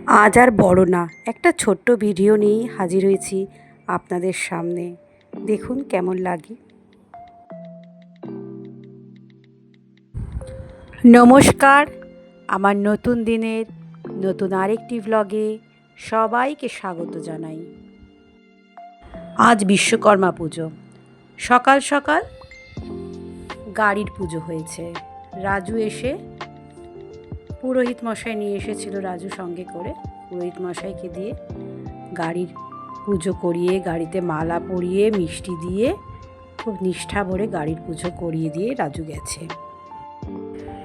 আজ আর বড় না, একটা ছোট্ট ভিডিও নিয়েই হাজির হয়েছি আপনাদের সামনে। দেখুন কেমন লাগে। নমস্কার, আমার নতুন দিনের নতুন আরেকটি ভ্লগে সবাইকে স্বাগত জানাই। আজ বিশ্বকর্মা পুজো। সকাল সকাল গাড়ির পুজো হয়েছে। রাজু এসে পুরোহিত মশাই নিয়ে এসেছিল, রাজু সঙ্গে করে পুরোহিত মশাইকে দিয়ে গাড়ির পুজো করিয়ে, গাড়িতে মালা পরিয়ে, মিষ্টি দিয়ে খুব নিষ্ঠা ভরে গাড়ির পুজো করিয়ে দিয়ে রাজু গেছে।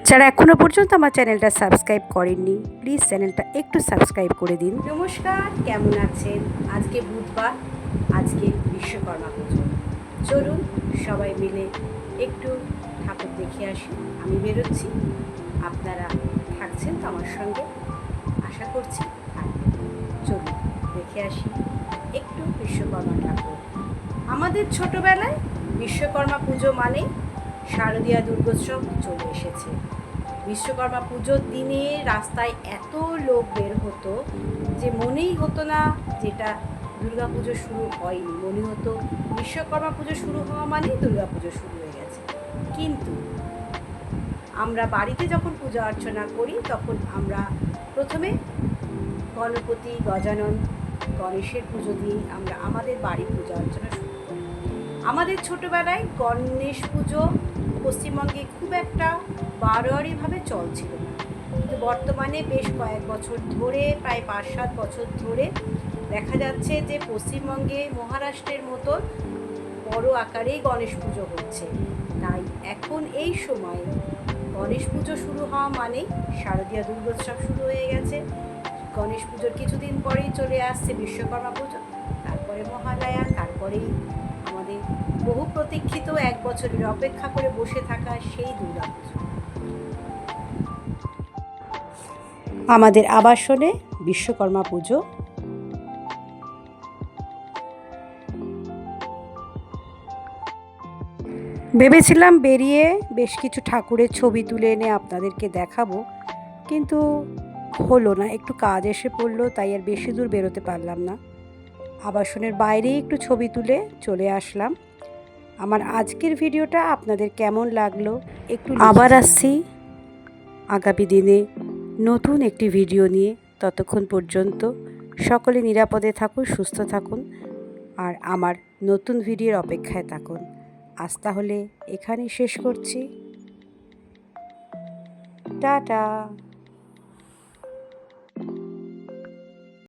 যারা এখনও পর্যন্ত আমার চ্যানেলটা সাবস্ক্রাইব করেননি, প্লিজ চ্যানেলটা একটু সাবস্ক্রাইব করে দিন। নমস্কার, কেমন আছেন? আজকে বুধবার, আজকে বিশ্বকর্মা পুজো। চলুন সবাই মিলে একটু ঠাকুর দেখে আসি। আমি বেরোচ্ছি, আপনারা থাকছেন তো আমার সঙ্গে, আশা করছি থাকবেন। চলুন দেখে আসি একটু বিশ্বকর্মা ঠাকুর। আমাদের ছোটবেলায় বিশ্বকর্মা পুজো মানে শারদীয়া দুর্গোৎসব চলে এসেছে। বিশ্বকর্মা পুজোর দিনে রাস্তায় এত লোক বের হতো যে মনেই হতো না যেটা দুর্গা পুজো শুরু হয়নি, মনে হতো বিশ্বকর্মা পুজো শুরু হওয়া মানেই দুর্গা পুজো শুরু হয়ে গেছে। কিন্তু আমরা বাড়িতে যখন পূজা অর্চনা করি তখন আমরা প্রথমে গণপতি, গজানন, গণেশের পুজো দিয়ে আমরা আমাদের বাড়ির পূজা অর্চনা শুরু করি। আমাদের ছোটোবেলায় গণেশ পুজো পশ্চিমবঙ্গে খুব একটা বারোয়ারিভাবে চলছিল না, কিন্তু বর্তমানে বেশ কয়েক বছর ধরে, প্রায় 5-7 বছর ধরে দেখা যাচ্ছে যে পশ্চিমবঙ্গে মহারাষ্ট্রের মতো বড় আকারেই গণেশ পুজো হচ্ছে। তাই এখন এই সময়ে গণেশ পুজো শুরু হওয়া মানেই শারদীয়া দুর্গোৎসব শুরু হয়ে গেছে। গণেশ পুজোর কিছুদিন পরেই চলে আসছে বিশ্বকর্মা পুজো, তারপরে মহালয়া, তারপরেই আমাদের বহু প্রতীক্ষিত 1 বছরের অপেক্ষা করে বসে থাকা সেই দুর্গা পুজো। আমাদের আবাসনে বিশ্বকর্মা পুজো। ভেবেছিলাম বেরিয়ে বেশ কিছু ঠাকুরের ছবি তুলে এনে আপনাদেরকে দেখাবো, কিন্তু হলো না, একটু কাজ এসে পড়লো, তাই আর বেশি দূর বেরোতে পারলাম না। আবাসনের বাইরেই একটু ছবি তুলে চলে আসলাম। আমার আজকের ভিডিওটা আপনাদের কেমন লাগলো একটু আবার আসছি আগামী দিনে নতুন একটি ভিডিও নিয়ে। ততক্ষণ পর্যন্ত সকলে নিরাপদে থাকুন, সুস্থ থাকুন, আর আমার নতুন ভিডিওর অপেক্ষায় থাকুন। আজ তাহলে এখানেই শেষ করছি। টাটা।